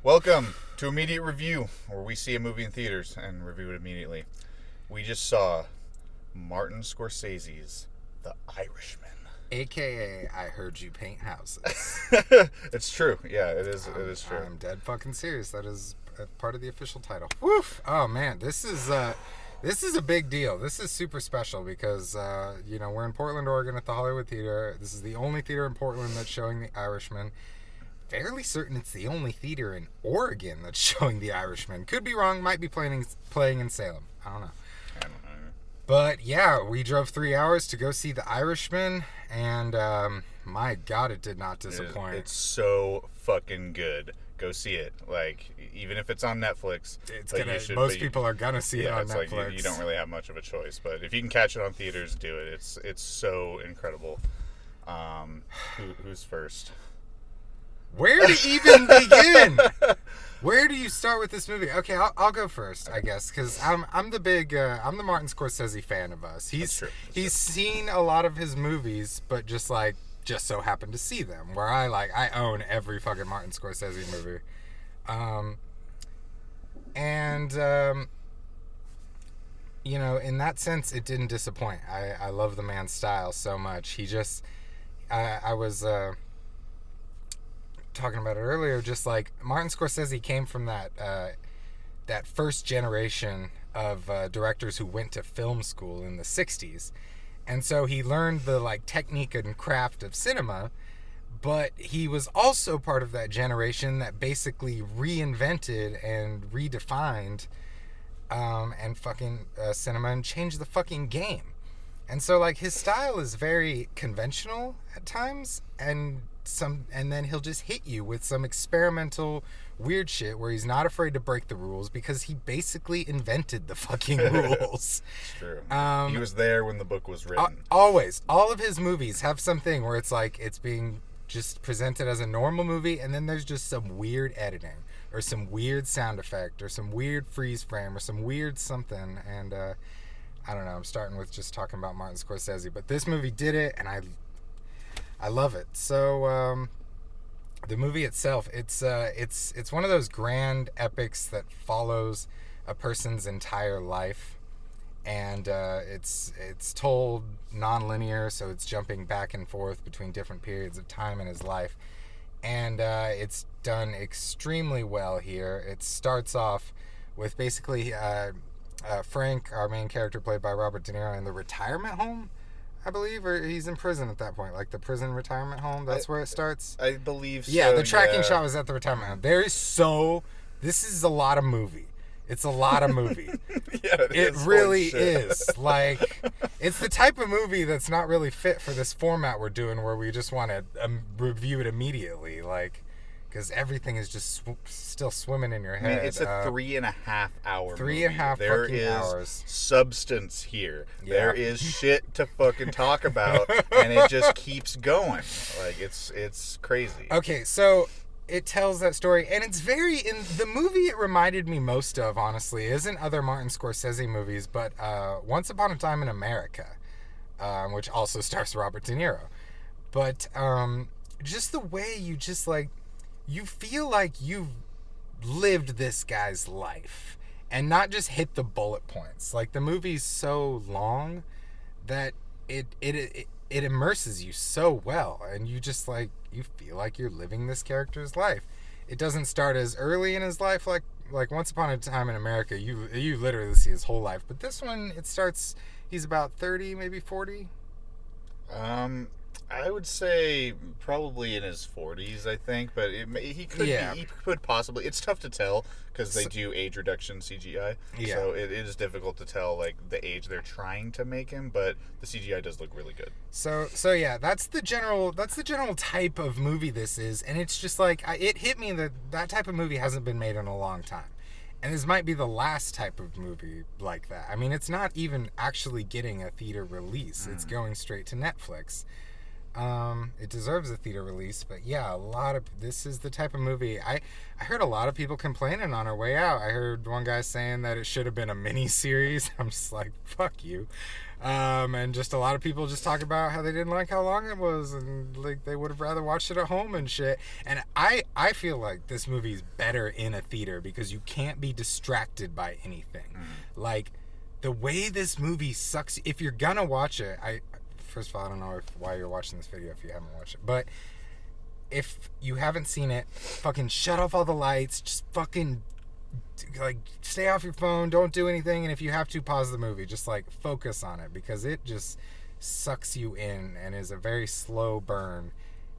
Welcome to Immediate Review, where we see a movie in theaters and review it immediately. We just saw Martin Scorsese's The Irishman. AKA, I heard you paint houses. It's true. Yeah, it is. It is true. I'm dead fucking serious. That is part of the official title. Woof! Oh man, this is a big deal. This is super special because we're in Portland, Oregon, at the Hollywood Theater. This is the only theater in Portland that's showing The Irishman. Fairly certain it's the only theater in Oregon that's showing The Irishman. Could be wrong. Might be playing in Salem. I don't know. But yeah, we drove 3 hours to go see The Irishman, and my God, it did not disappoint. It's so fucking good. Go see it. Like, even if it's on Netflix, most people are gonna see it on Netflix. Like you don't really have much of a choice, but if you can catch it on theaters, do it. It's so incredible. Who's first? Where to even begin? Where do you start with this movie? Okay, I'll go first, I guess, because I'm the Martin Scorsese fan of us. He's seen a lot of his movies, but just so happened to see them. Where I own every fucking Martin Scorsese movie, in that sense, it didn't disappoint. I love the man's style so much. I was talking about it earlier, just like Martin Scorsese came from that first generation of directors who went to film school in the 60s, and so he learned the technique and craft of cinema, but he was also part of that generation that basically reinvented and redefined cinema and changed the fucking game. And so his style is very conventional at times, and then he'll just hit you with some experimental weird shit where he's not afraid to break the rules because he basically invented the fucking rules. It's true. He was there when the book was written. Always. All of his movies have something where it's being just presented as a normal movie, and then there's just some weird editing or some weird sound effect or some weird freeze frame or some weird something. And I don't know, I'm starting with just talking about Martin Scorsese, but this movie did it, and I love it. So the movie itself, it's one of those grand epics that follows a person's entire life, and it's told non-linear, so it's jumping back and forth between different periods of time in his life, and it's done extremely well here. It starts off with basically Frank, our main character played by Robert De Niro, in the retirement home, I believe, or he's in prison at that point, the prison retirement home. That's where it starts. I believe so. Yeah, the tracking shot was at the retirement home. This is a lot of movie. It's a lot of movie. Yeah, it really is. It's the type of movie that's not really fit for this format we're doing, where we just want to review it immediately, because everything is just still swimming in your head. I mean, it's a 3.5 hour movie. 3.5 fucking hours. There is substance here. Yeah. There is shit to fucking talk about, and it just keeps going. It's crazy. Okay, so it tells that story, and it's in the movie it reminded me most of, honestly, isn't other Martin Scorsese movies, but Once Upon a Time in America, which also stars Robert De Niro. But just the way you feel like you've lived this guy's life and not just hit the bullet points. The movie's so long that it immerses you so well, and you just you feel like you're living this character's life. It doesn't start as early in his life like Once Upon a Time in America. You literally see his whole life, but this one, it starts, he's about 30, maybe 40. I would say probably in his 40s, I think, but he could possibly. It's tough to tell because they do age reduction CGI, so it is difficult to tell the age they're trying to make him, but the CGI does look really good. So yeah, that's the general type of movie this is, and it's just it hit me that type of movie hasn't been made in a long time. And this might be the last type of movie like that. I mean, it's not even actually getting a theater release. It's going straight to Netflix. It deserves a theater release, but yeah, this is the type of movie I heard a lot of people complaining on our way out. I heard one guy saying that it should have been a mini series. I'm just like, fuck you. And just a lot of people just talk about how they didn't like how long it was, and like they would have rather watched it at home and shit. And I feel like this movie is better in a theater because you can't be distracted by anything. Like the way this movie sucks. If you're gonna watch it, first of all, I don't know why you're watching this video if you haven't watched it, but if you haven't seen it, fucking shut off all the lights, just fucking like stay off your phone, don't do anything, and if you have to, pause the movie, just like focus on it, because it just sucks you in and is a very slow burn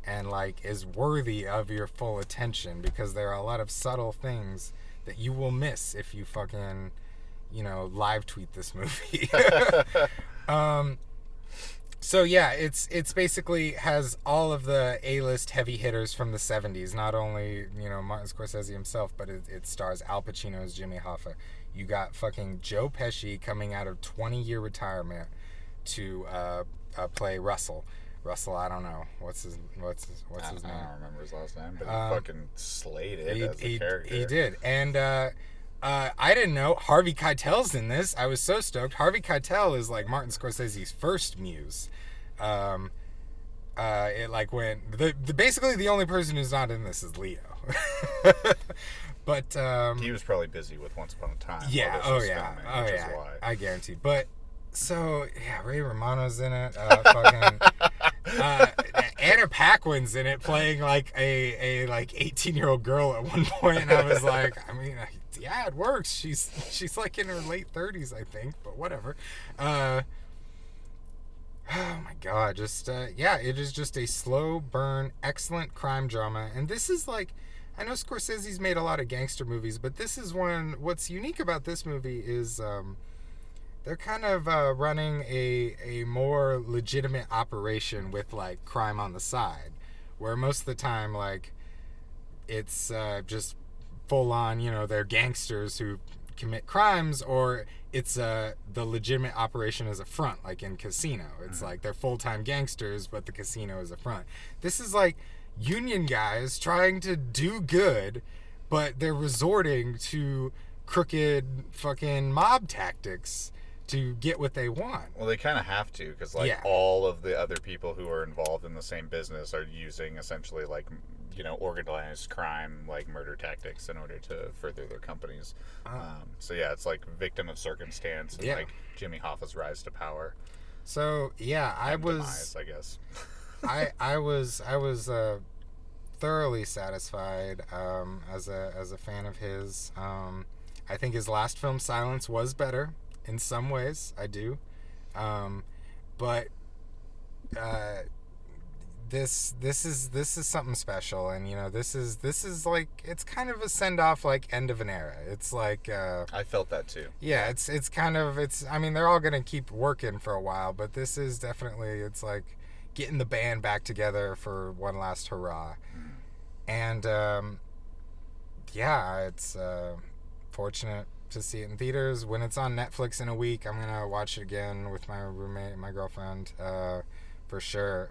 and like is worthy of your full attention, because there are a lot of subtle things that you will miss if you fucking, live tweet this movie. So yeah, it's basically has all of the A-list heavy hitters from the 70s. Not only, Martin Scorsese himself, but it stars Al Pacino as Jimmy Hoffa. You got fucking Joe Pesci coming out of 20-year retirement to play Russell. Russell, I don't know. What's his name? I don't remember his last name, but he fucking slayed it as a character. He did. And I didn't know Harvey Keitel's in this. I was so stoked. Harvey Keitel is like Martin Scorsese's first muse. It like went basically the only person who's not in this is Leo. But he was probably busy with Once Upon a Time. Yeah. Filming, Why. I guarantee. But so yeah, Ray Romano's in it. Fucking Anna Paquin's in it, playing like a like 18-year-old girl at one point, and I was like, yeah, it works. She's like in her late 30s, I think, but whatever. Oh my god, just it is just a slow burn, excellent crime drama. And this is like, I know Scorsese's made a lot of gangster movies, but this is one. What's unique about this movie is they're kind of running a more legitimate operation with like crime on the side, where most of the time like it's just full on, they're gangsters who commit crimes, or it's the legitimate operation is a front, like in Casino. It's like they're full-time gangsters, but the casino is a front. This is like union guys trying to do good, but they're resorting to crooked fucking mob tactics to get what they want. Well, they kind of have to, because all of the other people who are involved in the same business are using essentially like organized crime, like murder tactics, in order to further their companies. So yeah, it's like victim of circumstance, and like Jimmy Hoffa's rise to power. So yeah, demise, I guess. I was thoroughly satisfied as a fan of his. I think his last film, Silence, was better in some ways. I do, but this is something special, and this is like, it's kind of a send off, like end of an era. It's like I felt that too. Yeah, it's kind of, I mean, they're all gonna keep working for a while, but this is definitely, it's like getting the band back together for one last hurrah. And it's fortunate to see it in theaters. When it's on Netflix in a week, I'm gonna watch it again with my roommate and my girlfriend, for sure.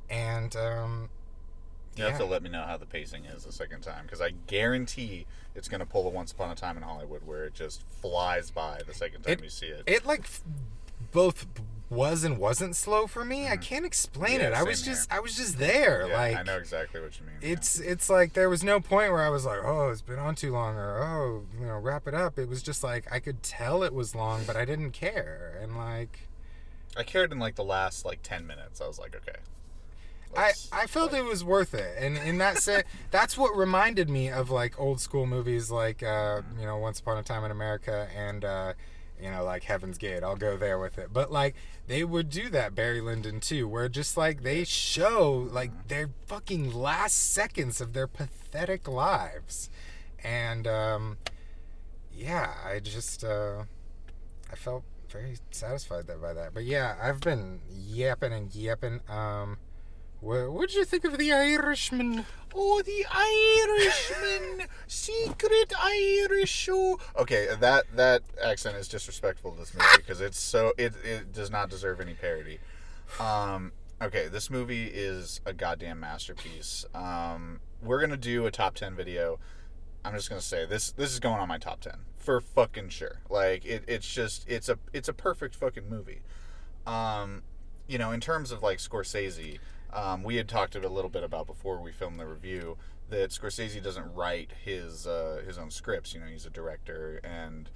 And you have to let me know how the pacing is the second time, because I guarantee it's going to pull a Once Upon a Time in Hollywood, where it just flies by the second time you see it. It like both was and wasn't slow for me. I can't explain it. I was just there. Yeah, like, I know exactly what you mean. It's like there was no point where I was like, oh, it's been on too long, or wrap it up. It was just like I could tell it was long, but I didn't care. And like, I cared in like the last like 10 minutes. I was like, okay. I felt it was worth it, and in that sense, that's what reminded me of like old school movies, like Once Upon a Time in America, and like Heaven's Gate. I'll go there with it. But like they would do that, Barry Lyndon too, where just like they show like their fucking last seconds of their pathetic lives, and I just I felt very satisfied by that. But yeah, I've been yapping and yapping. What did you think of The Irishman? Oh, The Irishman! Secret Irish show! Okay, that accent is disrespectful to this movie, because it's so... It does not deserve any parody. Okay, this movie is a goddamn masterpiece. We're gonna do a top 10 video. I'm just gonna say this is going on my top 10 for fucking sure. Like it's a perfect fucking movie. In terms of like Scorsese, we had talked a little bit about before we filmed the review that Scorsese doesn't write his own scripts. He's a director, and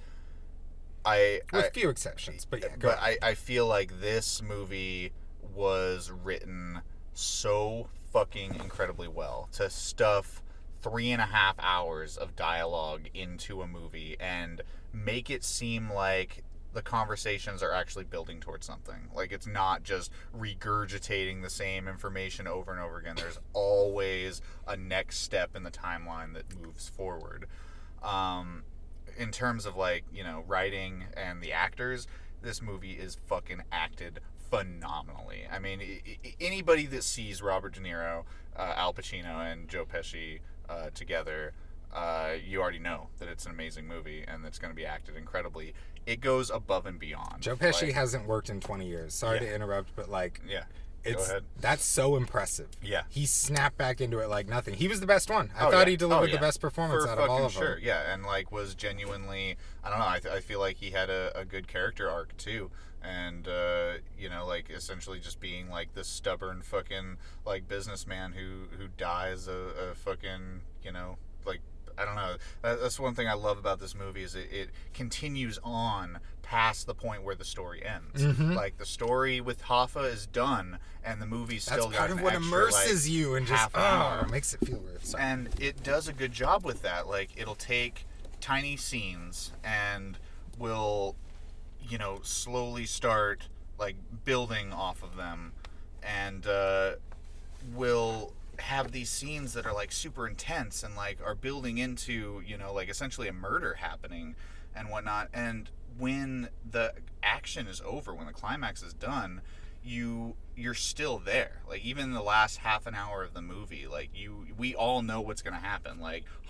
with few exceptions, but yeah. But I feel like this movie was written so fucking incredibly well to stuff 3.5 hours of dialogue into a movie and make it seem like the conversations are actually building towards something. Like, it's not just regurgitating the same information over and over again. There's always a next step in the timeline that moves forward. In terms of, like, writing and the actors, this movie is fucking acted phenomenally. I mean, anybody that sees Robert De Niro, Al Pacino, and Joe Pesci together, you already know that it's an amazing movie and it's going to be acted incredibly. It goes above and beyond. Joe Pesci hasn't worked in 20 years. Sorry to interrupt, but go ahead. That's so impressive. Yeah. He snapped back into it like nothing. He was the best one. I thought he delivered the best performance out of all of them. Sure, yeah, and was genuinely, I don't know, I feel like he had a good character arc too. And essentially just being like this stubborn fucking businessman who dies a fucking I don't know. That's one thing I love about this movie is it continues on past the point where the story ends. Mm-hmm. Like, the story with Hoffa is done, and the movie's still got part of what immerses you and just makes it feel weird. Sorry. And it does a good job with that. Like, it'll take tiny scenes and will slowly start building off of them, and will have these scenes that are super intense and are building into essentially a murder happening and whatnot. And when the action is over, when the climax is done, you're still there. Even in the last half an hour of the movie, we all know what's gonna happen.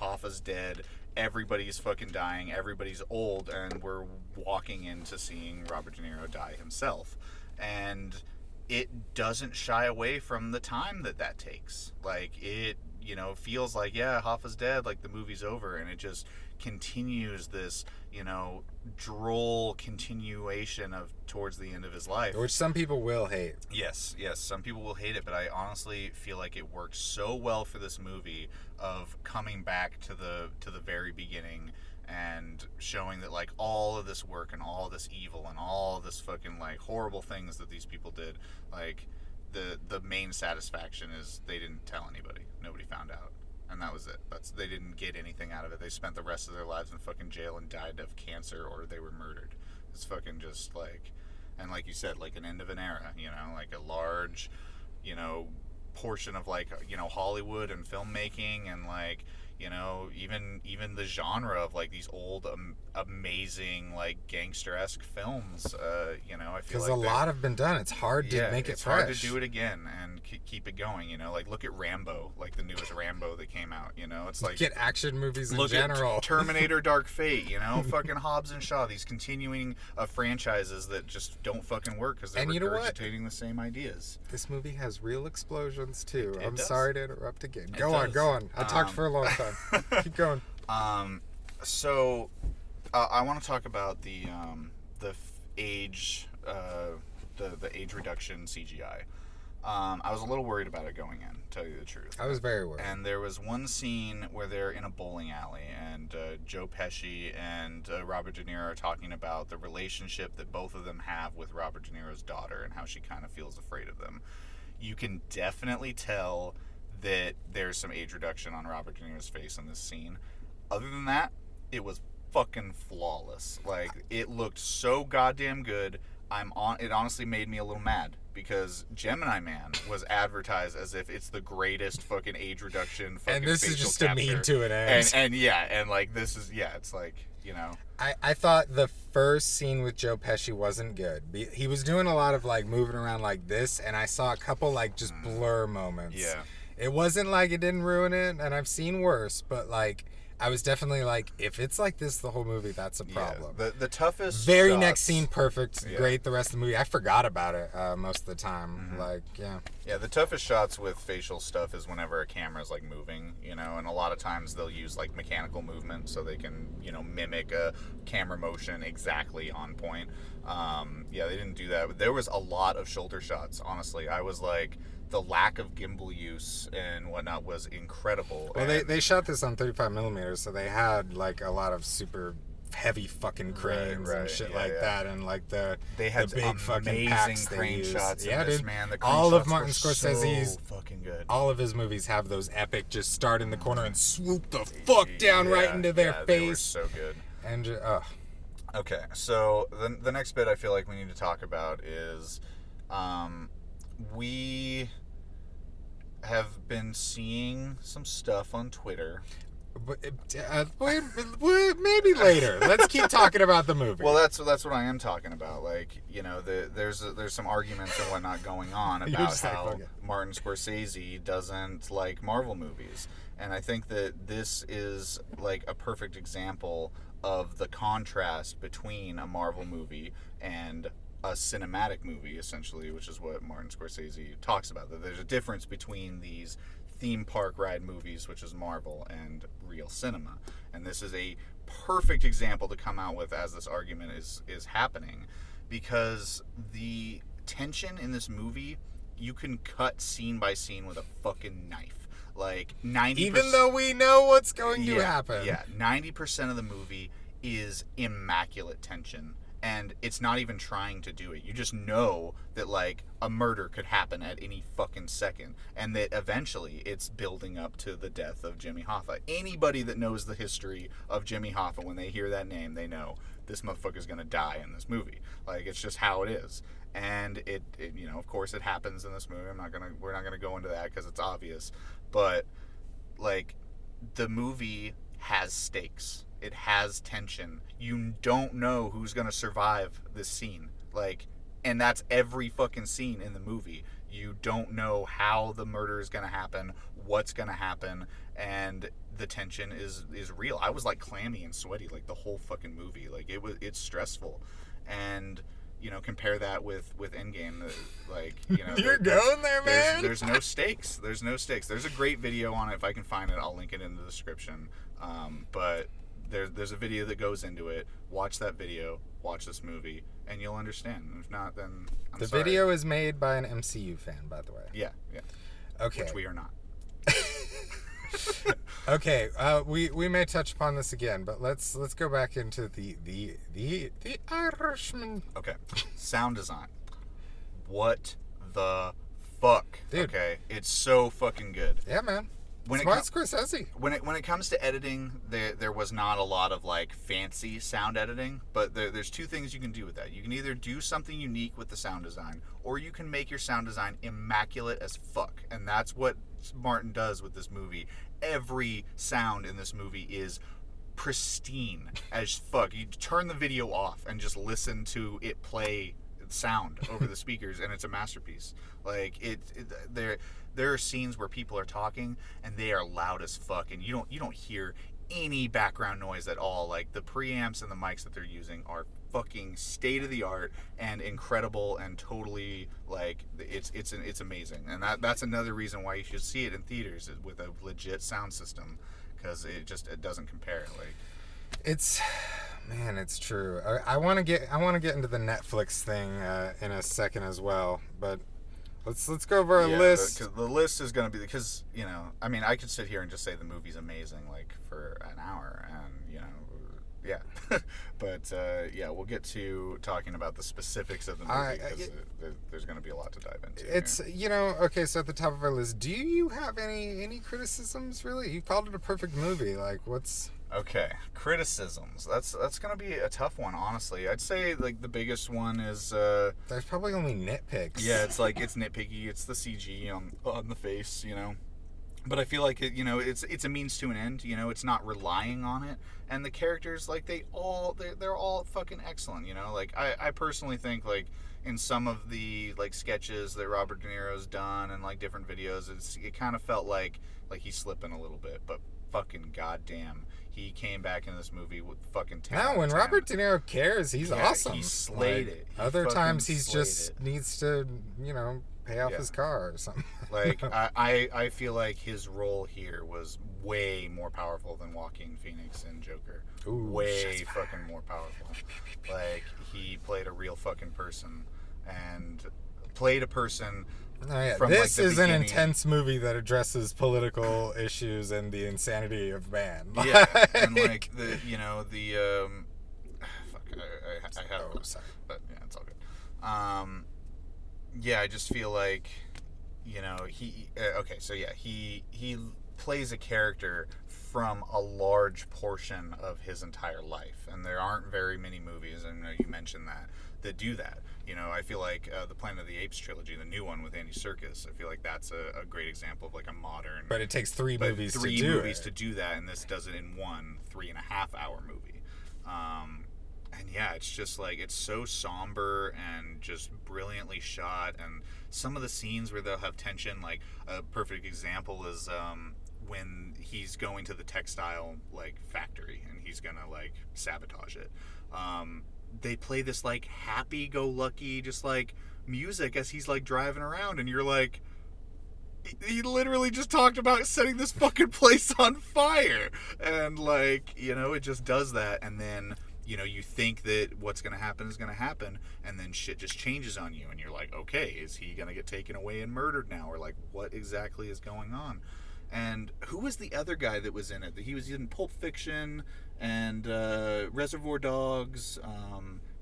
Hoffa's dead, everybody's fucking dying, everybody's old, and we're walking into seeing Robert De Niro die himself. And it doesn't shy away from the time that takes. It feels like, yeah, Hoffa's dead, the movie's over, and it just continues this, droll continuation of towards the end of his life. Which some people will hate. Yes, some people will hate it, but I honestly feel like it works so well for this movie of coming back to the very beginning and showing that all of this work and all of this evil and all of this fucking horrible things that these people did, the main satisfaction is they didn't tell anybody. Nobody found out. And that was it. They didn't get anything out of it. They spent the rest of their lives in fucking jail and died of cancer, or they were murdered. It's fucking just and like you said, an end of an era, a large, portion of Hollywood and filmmaking and even the genre of these old amazing gangster-esque films. I feel because a lot have been done. It's hard to make it fresh. It's hard to do it again and keep it going. Look at Rambo, the newest Rambo that came out. It's get action movies in general. At Terminator: Dark Fate. Fucking Hobbs and Shaw. These continuing franchises that just don't fucking work because they're regurgitating the same ideas. This movie has real explosions too. I'm sorry to interrupt again. Go on. I talked for a long time. Keep going. So I want to talk about the age the age reduction CGI. I was a little worried about it going in, to tell you the truth. I was very worried. And there was one scene where they're in a bowling alley, and Joe Pesci and Robert De Niro are talking about the relationship that both of them have with Robert De Niro's daughter and how she kind of feels afraid of them. You can definitely tell that there's some age reduction on Robert De Niro's face in this scene. Other than that, it was fucking flawless. It looked so goddamn good. It honestly made me a little mad because Gemini Man was advertised as if it's the greatest fucking age reduction fucking and this facial is just capture. A mean to an end. And this is it's I thought the first scene with Joe Pesci wasn't good. He was doing a lot of moving around like this, and I saw a couple just blur moments. Yeah. It wasn't it didn't ruin it, and I've seen worse, but I was definitely like, if it's like this the whole movie, that's a problem. Yeah. The toughest very shots, next scene, perfect, great. The rest of the movie, I forgot about it most of the time. Like, yeah, the toughest shots with facial stuff is whenever a camera's like moving, and a lot of times they'll use like mechanical movement so they can mimic a camera motion exactly on point. Yeah, they didn't do that. There was a lot of shoulder shots. Honestly, I was like, the lack of gimbal use and whatnot was incredible. Well, they shot this on 35 millimeters, so they had like a lot of super heavy fucking cranes and shit that, and like they had the big fucking packs crane shots. Yeah, dude. Dude. Man, the crane all shots of Martin Scorsese's so fucking good. All of his movies have those epic, just start in the corner and swoop the fuck down right into their face. They were so good. And okay, so the next bit I feel like we need to talk about is, we have been seeing some stuff on Twitter. Maybe later. Let's keep talking about the movie. Well, that's what I am talking about. Like, there's some arguments and whatnot going on about how Martin Scorsese doesn't like Marvel movies, and I think that this is like a perfect example of the contrast between a Marvel movie and a cinematic movie, essentially, which is what Martin Scorsese talks about. That there's a difference between these theme park ride movies, which is Marvel, and real cinema. And this is a perfect example to come out with as this argument is happening, because the tension in this movie, you can cut scene by scene with a fucking knife. Like 90%, even though we know what's going to happen. Yeah, 90% of the movie is immaculate tension. And it's not even trying to do it. You just know that, like, a murder could happen at any fucking second. And that eventually it's building up to the death of Jimmy Hoffa. Anybody that knows the history of Jimmy Hoffa, when they hear that name, they know this motherfucker's gonna die in this movie. Like, it's just how it is. And it of course it happens in this movie. We're not gonna go into that because it's obvious. But, like, the movie has stakes. It has tension. You don't know who's gonna survive this scene. Like, and that's every fucking scene in the movie. You don't know how the murder is gonna happen, what's gonna happen, and the tension is real. I was like clammy and sweaty like the whole fucking movie. Like, it's stressful. And compare that with Endgame. Like, you're going there, man. There's no stakes. There's no stakes. There's a great video on it. If I can find it, I'll link it in the description. But there's a video that goes into it. Watch that video, watch this movie, and you'll understand. If not, then I'm sorry. The video is made by an MCU fan, by the way. Yeah. Okay. Which we are not. Okay, we may touch upon this again, but let's go back into the Irishman. Okay, sound design. What the fuck? Dude. Okay, it's so fucking good. Yeah, man. Scorsese. When it comes to editing, there was not a lot of like fancy sound editing, but there's two things you can do with that. You can either do something unique with the sound design, or you can make your sound design immaculate as fuck, and that's what Martin does with this movie. Every sound in this movie is pristine as fuck. You turn the video off and just listen to it play sound over the speakers, and it's a masterpiece. Like, there are scenes where people are talking and they are loud as fuck, and you don't hear any background noise at all. Like, the preamps and the mics that they're using are fucking state of the art and incredible, and totally, like, it's amazing. And that's another reason why you should see it in theaters with a legit sound system, because it doesn't compare. Like, it's true. I want to get into the Netflix thing in a second as well, but let's go over our list. The list is going to be, because I could sit here and just say the movie's amazing like for an hour, and but we'll get to talking about the specifics of the movie, because there's going to be a lot to dive into. It's okay. So at the top of our list, do you have any criticisms? Really, you called it a perfect movie. Like, what's okay? Criticisms. That's going to be a tough one, honestly. I'd say like the biggest one is there's probably only nitpicks. Yeah, it's nitpicky. It's the CG on the face, But I feel like it's a means to an end. It's not relying on it, and the characters, like, they're all fucking excellent. Like, I personally think, like, in some of the like sketches that Robert De Niro's done and like different videos, it kind of felt like he's slipping a little bit, but fucking goddamn, he came back in this movie with fucking 10 out No, of when 10. Robert De Niro cares, he's awesome. He slayed it. He other times fucking he's slayed just it. needs to, pay off his car or something. Like, I feel like his role here was way more powerful than Joaquin Phoenix in Joker. Ooh, way fucking more powerful. Like, he played a real fucking person and played a person. From, this is an beginning. intense movie that addresses political issues and the insanity of man. Yeah, and like fuck, I have, but yeah, it's all good. Yeah, I just feel like, he plays a character from a large portion of his entire life, and there aren't very many movies, and you mentioned that do that. I feel like the Planet of the Apes trilogy, the new one with Andy Serkis, I feel like that's a great example of like a modern. But it takes three movies to do that, and this does it in one 3.5-hour movie. And yeah, it's just like, it's so somber and just brilliantly shot, and some of the scenes where they'll have tension, like a perfect example is when he's going to the textile like factory and he's gonna like sabotage it. They play this like happy-go-lucky just like music as he's like driving around, and you're like, he literally just talked about setting this fucking place on fire, and like, it just does that, and then you think that what's going to happen is going to happen, and then shit just changes on you, and you're like, okay, is he going to get taken away and murdered now, or like, what exactly is going on? And who was the other guy that was in it? He was in Pulp Fiction and Reservoir Dogs.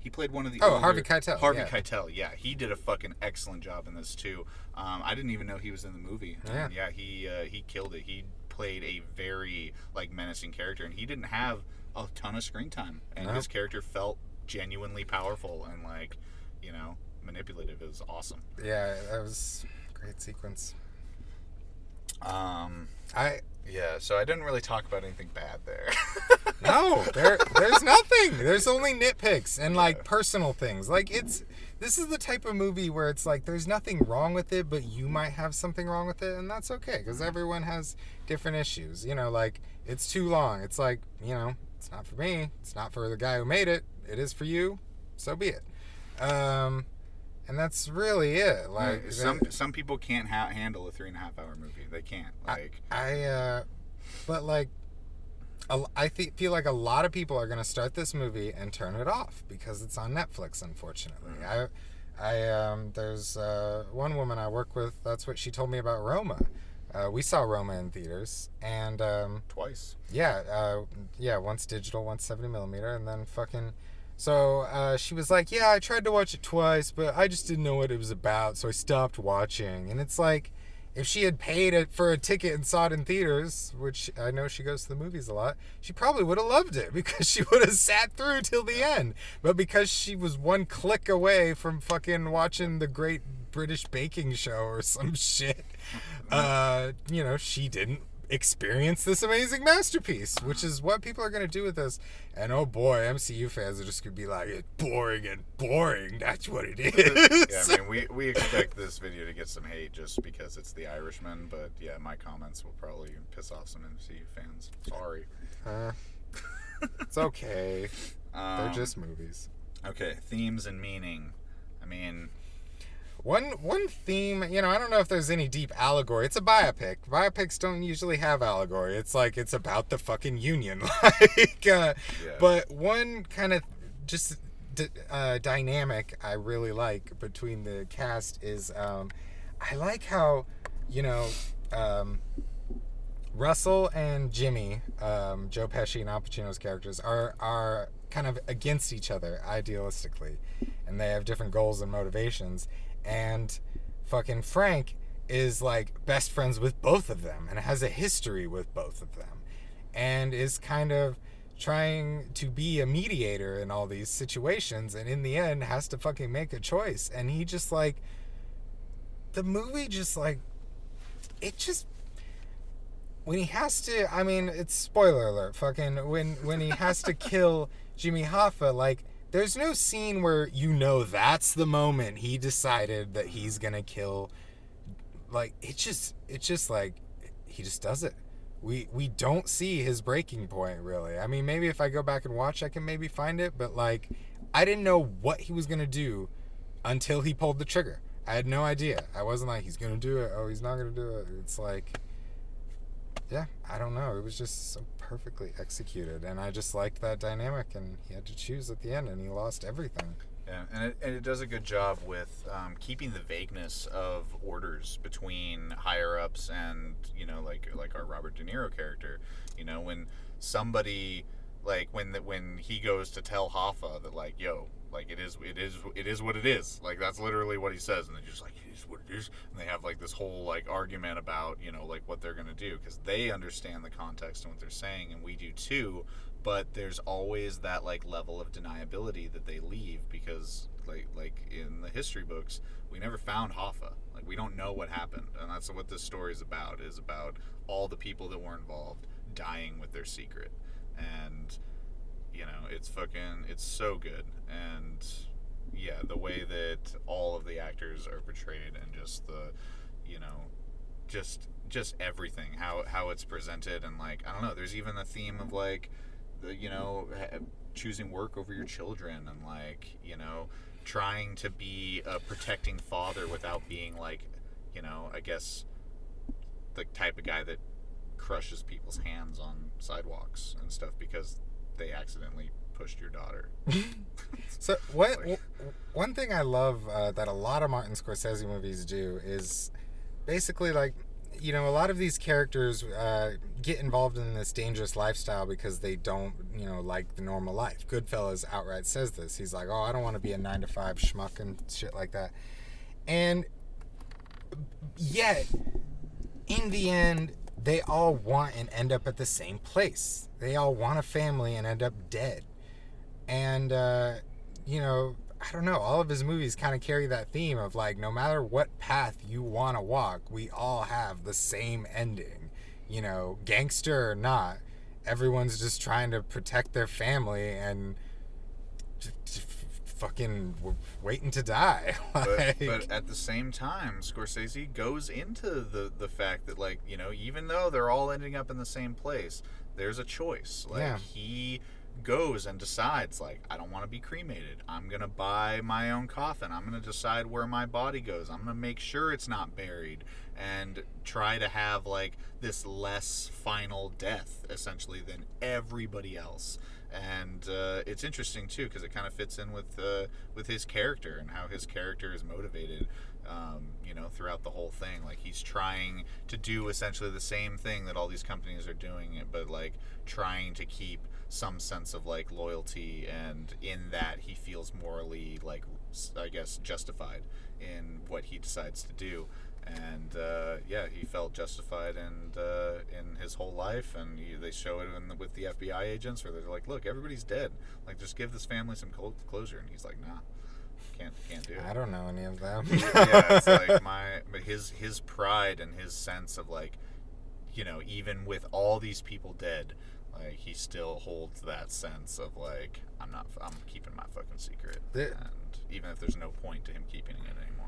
He played one of the Harvey Keitel. Keitel, yeah. He did a fucking excellent job in this, too. I didn't even know he was in the movie. Yeah. And yeah, he killed it. He played a very, like, menacing character, and he didn't have a ton of screen time. And his character felt genuinely powerful and, like, manipulative. It was awesome. Yeah, that was a great sequence. So I didn't really talk about anything bad there. No, there's nothing. There's only nitpicks and like personal things. Like, this is the type of movie where it's like there's nothing wrong with it, but you might have something wrong with it, and that's okay because everyone has different issues. Like, it's too long. It's like, it's not for me. It's not for the guy who made it. It is for you. So be it. And that's really it. Like, some people can't handle a 3.5-hour movie. They can't. Like, but like, I feel like a lot of people are gonna start this movie and turn it off because it's on Netflix. Unfortunately, there's one woman I work with. That's what she told me about Roma. We saw Roma in theaters and twice. Yeah, once digital, once 70mm, and then fucking. So she was like, yeah, I tried to watch it twice, but I just didn't know what it was about, so I stopped watching. And it's like, if she had paid for a ticket and saw it in theaters, which I know she goes to the movies a lot, she probably would have loved it because she would have sat through till the end. But because she was one click away from fucking watching the Great British Baking Show or some shit, she didn't experience this amazing masterpiece, which is what people are going to do with this. And oh boy, MCU fans are just going to be like, it's boring and boring. That's what it is. Yeah, I mean, we expect this video to get some hate just because it's the Irishman, but yeah, my comments will probably piss off some MCU fans. Sorry. It's okay. They're just movies. Okay, themes and meaning. I mean, One theme, I don't know if there's any deep allegory. It's a biopic. Biopics don't usually have allegory. It's like, it's about the fucking union. But one kind of just dynamic I really like between the cast is I like how, Russell and Jimmy, Joe Pesci and Al Pacino's characters, are kind of against each other idealistically. And they have different goals and motivations. And fucking Frank is like best friends with both of them and has a history with both of them and is kind of trying to be a mediator in all these situations, and in the end has to fucking make a choice. And he just like, the movie just like, it just, when he has to, I mean, it's spoiler alert, fucking when he has to kill Jimmy Hoffa, like, there's no scene where that's the moment he decided that he's gonna kill. Like, it's just like, he just does it. we don't see his breaking point, really. I mean, maybe if I go back and watch, I can maybe find it, but like, I didn't know what he was gonna do until he pulled the trigger. I had no idea. I wasn't like, he's gonna do it, oh, he's not gonna do it. It's like, yeah, I don't know. It was just so perfectly executed, and I just liked that dynamic, and he had to choose at the end, and he lost everything. Yeah, and it does a good job with keeping the vagueness of orders between higher ups and, you know, like our Robert De Niro character. You know, when somebody, like when he goes to tell Hoffa that, like, yo, like, it is what it is. Like, that's literally what he says, and they're just like, it is what it is. And they have like this whole like argument about, you know, like what they're gonna do, because they understand the context and what they're saying, and we do too. But there's always that like level of deniability that they leave, because like in the history books, we never found Hoffa. Like, we don't know what happened, and that's what this story is about all the people that were involved dying with their secret. And you know, it's so good. And yeah, the way that all of the actors are portrayed, and just the, you know, just everything, how it's presented. And like, I don't know, there's even the theme of like, the, you know, choosing work over your children, and like, you know, trying to be a protecting father without being like, you know, I guess the type of guy that crushes people's hands on sidewalks and stuff because they accidentally pushed your daughter. So one thing I love that a lot of Martin Scorsese movies do is basically, like, you know, a lot of these characters get involved in this dangerous lifestyle because they don't, you know, like the normal life. Goodfellas outright says this. He's like, oh, I don't want to be a 9-to-5 schmuck and shit like that. And yet, in the end, they all want and end up at the same place. They all want a family and end up dead. And, you know, I don't know, all of his movies kind of carry that theme of like, no matter what path you want to walk, we all have the same ending. You know, gangster or not, everyone's just trying to protect their family and fucking waiting to die. But at the same time, Scorsese goes into the fact that, like, you know, even though they're all ending up in the same place, there's a choice. Like, yeah. He goes and decides, like, I don't want to be cremated. I'm going to buy my own coffin. I'm going to decide where my body goes. I'm going to make sure it's not buried, and try to have, like, this less final death, essentially, than everybody else. And it's interesting, too, because it kind of fits in with his character and how his character is motivated, you know, throughout the whole thing. Like, he's trying to do essentially the same thing that all these companies are doing, but, like, trying to keep some sense of, like, loyalty, and in that he feels morally, like, I guess, justified in what he decides to do. And yeah, he felt justified in his whole life, and they show it with the FBI agents, where they're like, look, everybody's dead, like, just give this family some closure. And he's like, nah, can't do it. I don't know any of them. Yeah, it's like but his pride and his sense of, like, you know, even with all these people dead, like, he still holds that sense of, like, I'm keeping my fucking secret, and even if there's no point to him keeping it anymore.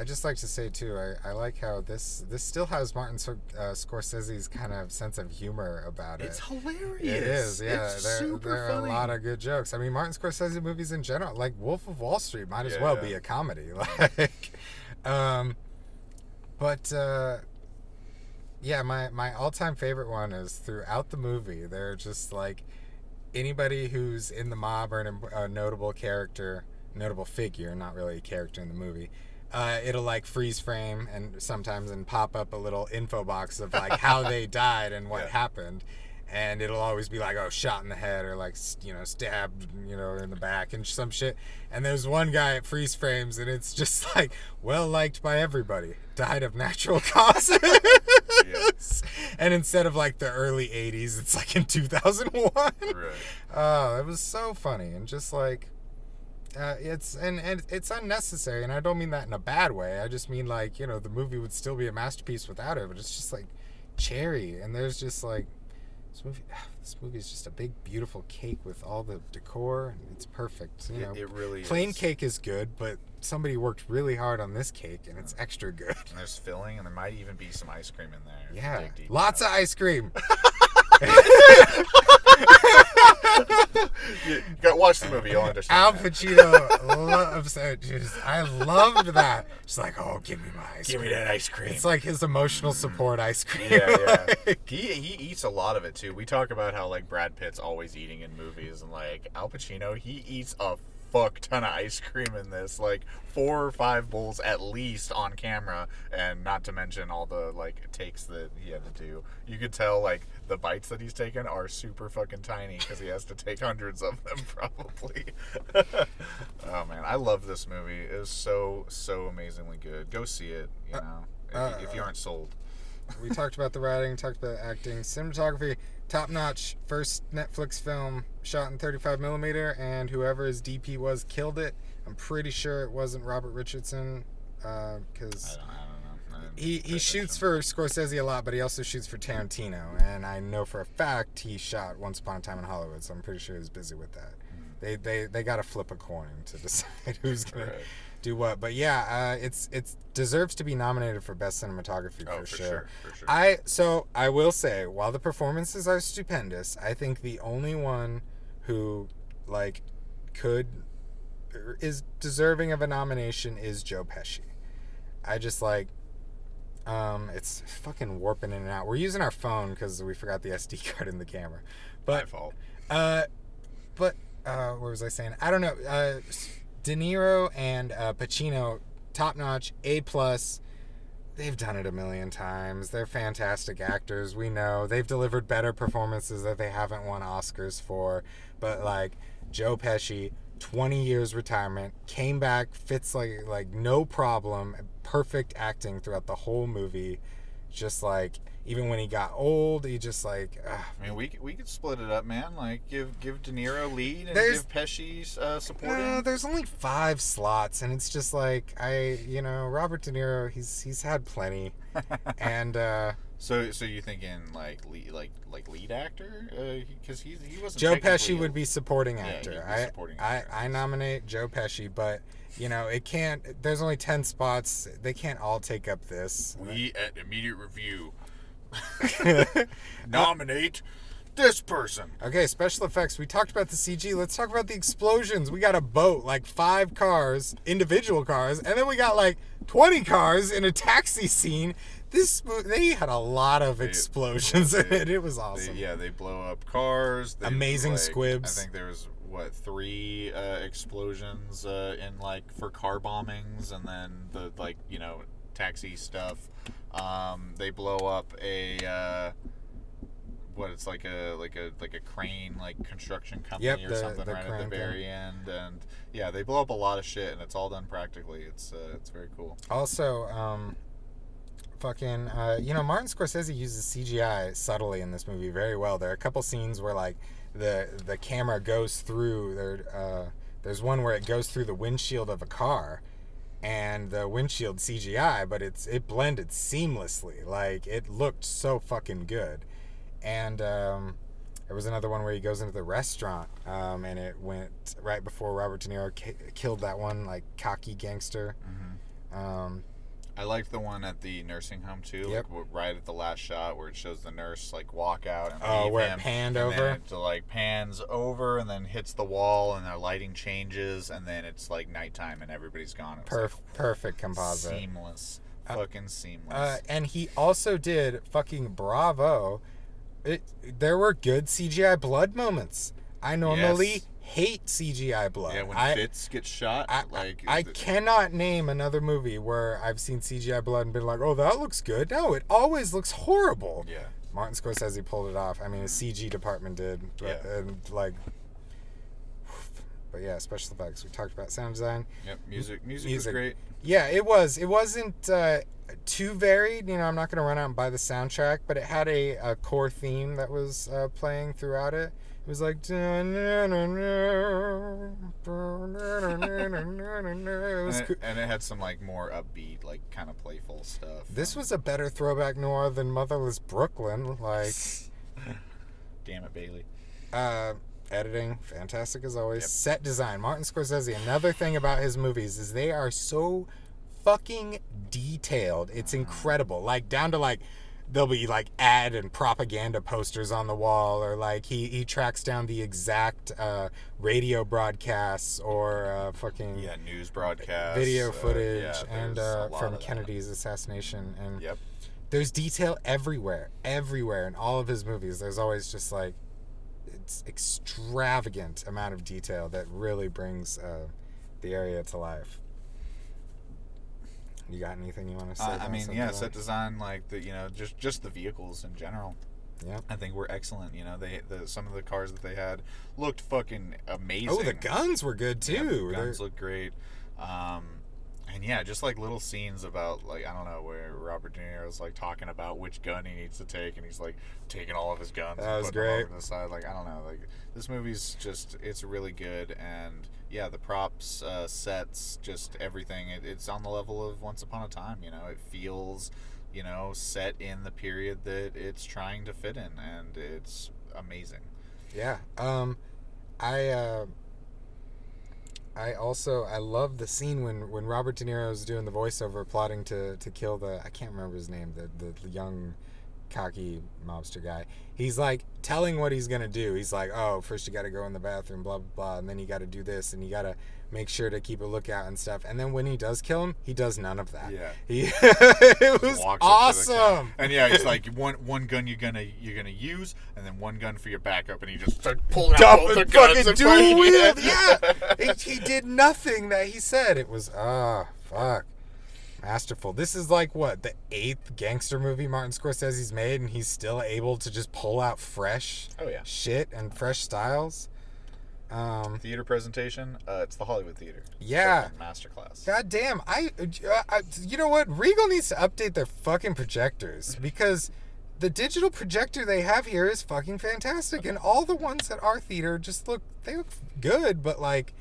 I just like to say too, I like how this still has Martin Scorsese's kind of sense of humor about it. It's hilarious. It is, yeah. It's super there are funny. A lot of good jokes. I mean, Martin Scorsese movies in general, like Wolf of Wall Street, might as well be a comedy. Like, yeah, my all-time favorite one is throughout the movie. They're just like, anybody who's in the mob or a notable figure, not really a character in the movie. It'll like freeze frame and sometimes pop up a little info box of like how they died and what happened, and it'll always be like, oh, shot in the head, or like, you know, stabbed, you know, in the back and some shit. And there's one guy at freeze frames, and it's just like, well liked by everybody, died of natural causes. Yes. And instead of like the early 80s, it's like in 2001. Right. Oh, it was so funny, and just like, it's unnecessary, and I don't mean that in a bad way. I just mean, like, you know, the movie would still be a masterpiece without it, but it's just like cherry, and there's just like, this movie is just a big beautiful cake with all the decor, and it's perfect. You know, it really plain is. cake is good, but somebody worked really hard on this cake, and it's extra good. And there's filling, and there might even be some ice cream in there. Yeah, lots of ice cream. You gotta watch the movie, you'll understand. Al Pacino loves that juice. I loved that. She's like, oh, give me my ice cream. Give me that ice cream. It's like his emotional support ice cream. Yeah. He eats a lot of it too. We talk about how like Brad Pitt's always eating in movies, and like Al Pacino, he eats a fuck ton of ice cream in this, like 4 or 5 bowls at least on camera, and not to mention all the like takes that he had to do. You could tell like the bites that he's taken are super fucking tiny because he has to take hundreds of them probably. Oh man, I love this movie. It is so amazingly good. Go see it, you know, if you aren't sold. We talked about the writing, talked about acting, cinematography, top notch. First Netflix film shot in 35mm, and whoever his DP was killed it. I'm pretty sure it wasn't Robert Richardson, because I don't know. He shoots for Scorsese a lot, but he also shoots for Tarantino, and I know for a fact he shot Once Upon a Time in Hollywood, so I'm pretty sure he's busy with that. They got to flip a coin to decide who's gonna do what. But yeah, it's deserves to be nominated for best cinematography for sure. For sure. I will say, while the performances are stupendous, I think the only one who like is deserving of a nomination is Joe Pesci. I just like it's fucking warping in and out. We're using our phone because we forgot the SD card in the camera. But my fault. But what was I saying? I don't know. De Niro and Pacino, top notch, A+. They've done it a million times. They're fantastic actors. We know they've delivered better performances that they haven't won Oscars for. But like Joe Pesci, 20 years retirement, came back, fits like no problem, perfect acting throughout the whole movie. Just like even when he got old, he just like. I mean, we could split it up, man. Like give De Niro lead and give Pesci supporting. There's only 5 slots, and it's just like Robert De Niro. He's had plenty, and. So you thinking like lead actor? Because he wasn't. Joe Pesci would be supporting actor. Yeah, supporting actor. I nominate Joe Pesci, but it can't. There's only 10 spots. They can't all take up this. We at Immediate Review nominate this person. Okay, special effects. We talked about the CG. Let's talk about the explosions. We got a boat, like 5 cars, individual cars, and then we got like 20 cars in a taxi scene. They had a lot of explosions in it. It was awesome. They blow up cars. Amazing squibs. I think there was 3 explosions in for car bombings, and then the taxi stuff. They blow up a it's like a crane construction company or something right at the very end, and they blow up a lot of shit, and it's all done practically. It's very cool. Also, Martin Scorsese uses CGI subtly in this movie very well. There are a couple scenes where the camera goes through there's one where it goes through the windshield of a car, and the windshield CGI, but it blended seamlessly. Like, it looked so fucking good. And there was another one where he goes into the restaurant, and it went right before Robert De Niro killed that one cocky gangster. Mm-hmm. I liked the one at the nursing home too. Yep. Right at the last shot where it shows the nurse walk out and leave where him, it panned and over. Then it pans over and then hits the wall, and their lighting changes, and then it's nighttime and everybody's gone. Perfect composite. Seamless. Fucking seamless. And he also did fucking bravo. There were good CGI blood moments. I normally hate CGI blood. Yeah, when Fitz gets shot. I cannot name another movie where I've seen CGI blood and been like, oh, that looks good. No, it always looks horrible. Yeah. Martin Scorsese pulled it off. I mean, his CG department did. But yeah, special effects. We talked about sound design. Yep, music was great. Yeah, it was. It wasn't too varied. I'm not going to run out and buy the soundtrack, but it had a core theme that was playing throughout it. It was like... and it had some more upbeat, kind of playful stuff. This was a better throwback noir than Motherless Brooklyn. Damn it, Bailey. Editing, fantastic as always. Yep. Set design, Martin Scorsese. Another thing about his movies is they are so fucking detailed. It's incredible. Like, down to, like, there'll be, like, ad and propaganda posters on the wall, or, like, he tracks down the exact radio broadcasts or fucking... Yeah, news broadcasts. Video footage, and from Kennedy's assassination. And yep. There's detail everywhere. In all of his movies, there's always just, like, it's extravagant amount of detail that really brings the area to life. You got anything you want to say? I mean, yeah, set design, like just the vehicles in general. Yeah, I think were excellent. You know, some of the cars that they had looked fucking amazing. Oh, the guns were good too. Yeah, the guns looked great. And yeah, just like little scenes about, like, I don't know, where Robert De Niro's like talking about which gun he needs to take, and he's like taking all of his guns and putting them over to the side. Like, I don't know, like, this movie's just, it's really good. And yeah, the props, sets, just everything, it's on the level of Once Upon a Time. You know, it feels, you know, set in the period that it's trying to fit in, and it's amazing. Yeah. I love the scene when Robert De Niro's doing the voiceover, plotting to kill I can't remember his name, the young cocky mobster guy. He's like telling what he's gonna do. He's like, oh, first you gotta go in the bathroom, blah blah blah, and then you gotta do this, and you gotta make sure to keep a lookout and stuff. And then when he does kill him, he does none of that. Yeah, it was awesome. And yeah, he's like, one gun you're gonna use, and then one gun for your backup, and he just started pulling out both the guns and dual wield. Yeah, he did nothing that he said. It was fuck. Masterful. This is like, what, the 8th gangster movie Martin Scorsese's made, and he's still able to just pull out fresh shit and fresh styles. Theater presentation, it's the Hollywood Theater. Yeah. Masterclass. God damn. I you know what? Regal needs to update their fucking projectors, because the digital projector they have here is fucking fantastic, and all the ones at our theater just look good, but like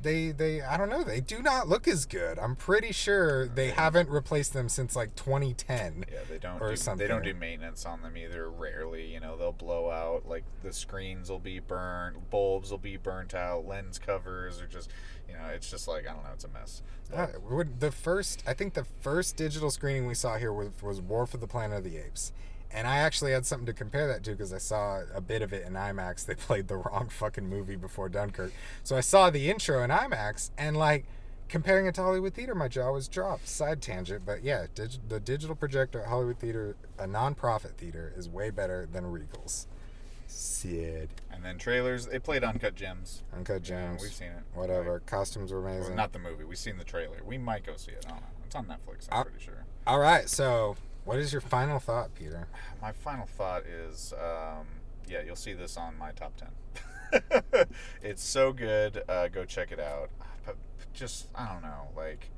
they I don't know, they do not look as good. I'm pretty sure they haven't replaced them since like 2010. Yeah, they don't do maintenance on them either. Rarely, you know, they'll blow out, like the screens will be burned, bulbs will be burnt out, lens covers, or just, you know, it's just like, I don't know, it's a mess. I think the first digital screening we saw here was War for the Planet of the Apes. And I actually had something to compare that to, because I saw a bit of it in IMAX. They played the wrong fucking movie before Dunkirk. So I saw the intro in IMAX, and like, comparing it to Hollywood Theater, my jaw was dropped. Side tangent, but yeah, the digital projector at Hollywood Theater, a non-profit theater, is way better than Regal's. Sid. And then trailers, they played Uncut Gems. Uncut Gems. We've seen it. Whatever. Like, costumes were amazing. Well, not the movie. We've seen the trailer. We might go see it. I don't know. It's on Netflix, I'm pretty sure. All right, so what is your final thought, Peter? My final thought is, yeah, you'll see this on my top 10. It's so good. Go check it out. But just, I don't know, like,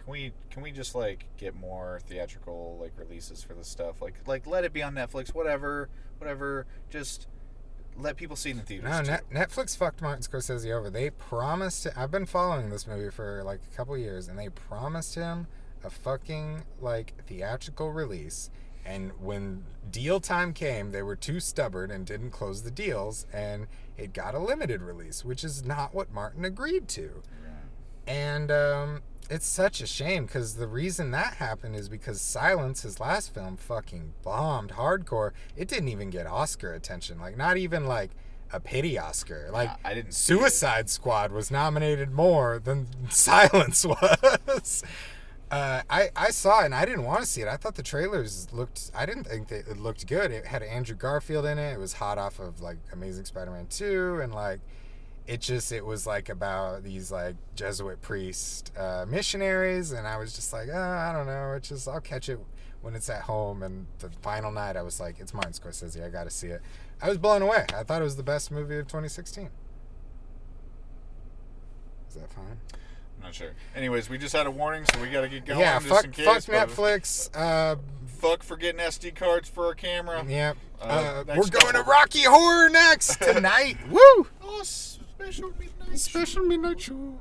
can we just like get more theatrical like releases for this stuff? Like let it be on Netflix, whatever. Just let people see it in the theaters. No, Netflix fucked Martin Scorsese over. They promised. I've been following this movie for like a couple years, and they promised him a fucking like theatrical release, and when deal time came, they were too stubborn and didn't close the deals, and it got a limited release, which is not what Martin agreed to. Yeah. And it's such a shame, because the reason that happened is because Silence, his last film, fucking bombed hardcore. It didn't even get Oscar attention, like not even like a pity Oscar. Like, I didn't. Suicide Squad was nominated more than Silence was. I saw it, and I didn't want to see it. I thought the trailers I didn't think it looked good. It had Andrew Garfield in it. It was hot off of like Amazing Spider-Man 2, and like it was like about these like Jesuit priest missionaries, and I was just like, I don't know. I'll catch it when it's at home. And the final night, I was like, it's Martin Scorsese. I got to see it. I was blown away. I thought it was the best movie of 2016. Is that fine? I'm not sure. Anyways, we just had a warning, so we got to get going. Yeah, just in case, fuck Netflix. Fuck for getting SD cards for our camera. Yep. We're going to Rocky Horror next tonight. Woo! Oh, special midnight show.